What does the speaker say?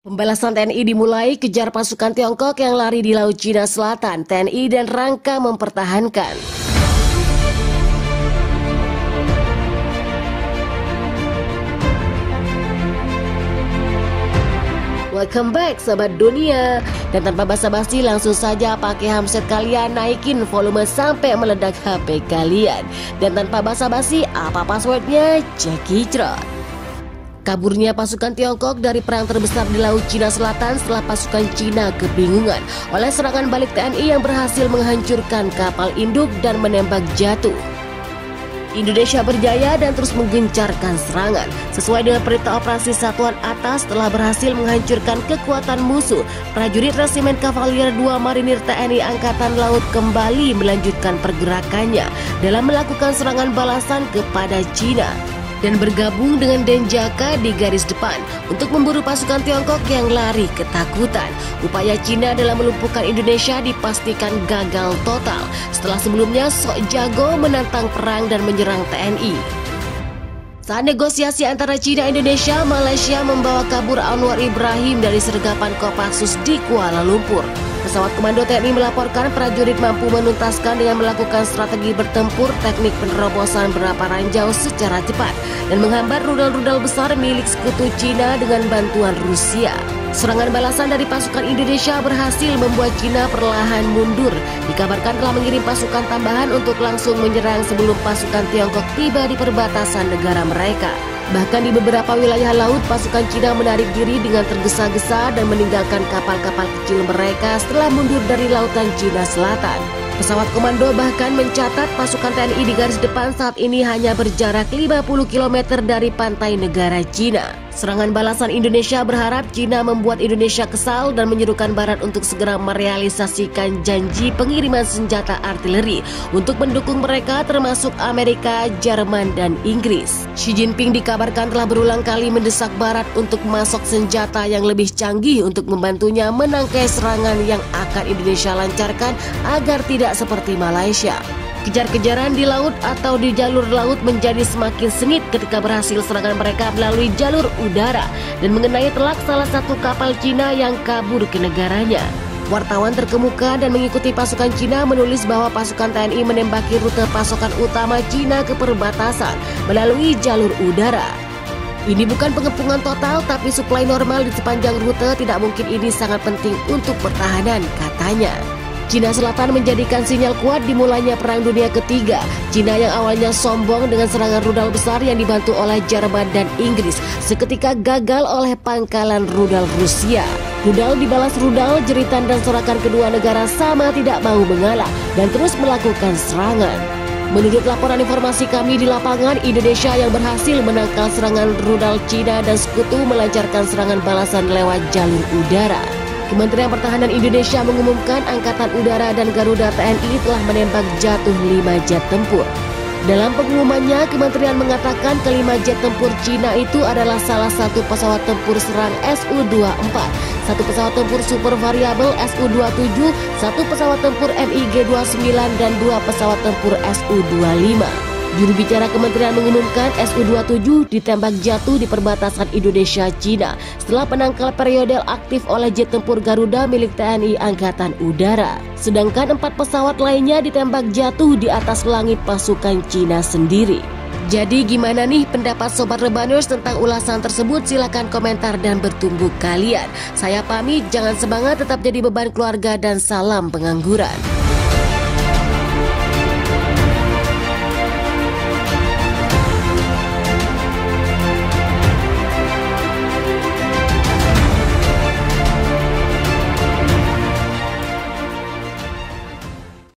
Pembalasan TNI dimulai kejar pasukan Tiongkok yang lari di Laut Cina Selatan. TNI dan rangka mempertahankan. Welcome back sahabat dunia. Dan tanpa basa-basi langsung saja pakai handset kalian, naikin volume sampai meledak HP kalian. Dan tanpa basa-basi, apa passwordnya? Cekicrot. Kaburnya pasukan Tiongkok dari perang terbesar di Laut Cina Selatan setelah pasukan Cina kebingungan oleh serangan balik TNI yang berhasil menghancurkan kapal induk dan menembak jatuh. Indonesia berjaya dan terus menggencarkan serangan. Sesuai dengan perintah operasi Satuan Atas telah berhasil menghancurkan kekuatan musuh. Prajurit Resimen Kavalier 2 Marinir TNI Angkatan Laut kembali melanjutkan pergerakannya dalam melakukan serangan balasan kepada Cina dan bergabung dengan Denjaka di garis depan untuk memburu pasukan Tiongkok yang lari ketakutan. Upaya Cina dalam melumpuhkan Indonesia dipastikan gagal total setelah sebelumnya sok jago menantang perang dan menyerang TNI. Saat negosiasi antara Cina, Indonesia, Malaysia membawa kabur Anwar Ibrahim dari sergapan Kopassus di Kuala Lumpur. Pesawat komando TNI melaporkan prajurit mampu menuntaskan dengan melakukan strategi bertempur, teknik penerobosan beberapa ranjau secara cepat dan menghambat rudal-rudal besar milik sekutu Cina dengan bantuan Rusia. Serangan balasan dari pasukan Indonesia berhasil membuat Cina perlahan mundur. Dikabarkan telah mengirim pasukan tambahan untuk langsung menyerang sebelum pasukan Tiongkok tiba di perbatasan negara mereka. Bahkan di beberapa wilayah laut, pasukan Cina menarik diri dengan tergesa-gesa dan meninggalkan kapal-kapal kecil mereka setelah mundur dari lautan Cina Selatan. Pesawat komando bahkan mencatat pasukan TNI di garis depan saat ini hanya berjarak 50 km dari pantai negara Cina. Serangan balasan Indonesia berharap Cina membuat Indonesia kesal dan menyerukan Barat untuk segera merealisasikan janji pengiriman senjata artileri untuk mendukung mereka termasuk Amerika, Jerman, dan Inggris. Xi Jinping dikabarkan telah berulang kali mendesak Barat untuk masuk senjata yang lebih canggih untuk membantunya menangkai serangan yang akan Indonesia lancarkan agar tidak seperti Malaysia. Kejar-kejaran di laut atau di jalur laut menjadi semakin sengit ketika berhasil serangan mereka melalui jalur udara dan mengenai telak salah satu kapal Cina yang kabur ke negaranya. Wartawan terkemuka dan mengikuti pasukan Cina menulis bahwa pasukan TNI menembaki rute pasokan utama Cina ke perbatasan melalui jalur udara. Ini bukan pengepungan total, tapi suplai normal di sepanjang rute. Tidak mungkin, ini sangat penting untuk pertahanan, katanya. Cina Selatan menjadikan sinyal kuat dimulainya Perang Dunia Ketiga. Cina yang awalnya sombong dengan serangan rudal besar yang dibantu oleh Jerman dan Inggris seketika gagal oleh pangkalan rudal Rusia. Rudal dibalas rudal, jeritan dan sorakan kedua negara sama tidak mau mengalah dan terus melakukan serangan. Menurut laporan informasi kami di lapangan, Indonesia yang berhasil menangkal serangan rudal Cina dan sekutu melancarkan serangan balasan lewat jalur udara. Kementerian Pertahanan Indonesia mengumumkan Angkatan Udara dan Garuda TNI telah menembak jatuh 5 jet tempur. Dalam pengumumannya, kementerian mengatakan kelima jet tempur Cina itu adalah salah satu pesawat tempur serang Su-24, satu pesawat tempur super variabel Su-27, satu pesawat tempur MiG-29, dan 2 pesawat tempur Su-25. Juru bicara kementerian mengumumkan Su-27 ditembak jatuh di perbatasan Indonesia-Cina setelah penangkal periode aktif oleh jet tempur Garuda milik TNI Angkatan Udara. Sedangkan 4 pesawat lainnya ditembak jatuh di atas langit pasukan Cina sendiri. Jadi gimana nih pendapat Sobat Rebaners tentang ulasan tersebut? Silahkan komentar dan bertumbuh kalian. Saya pamit, jangan semangat, tetap jadi beban keluarga dan salam pengangguran.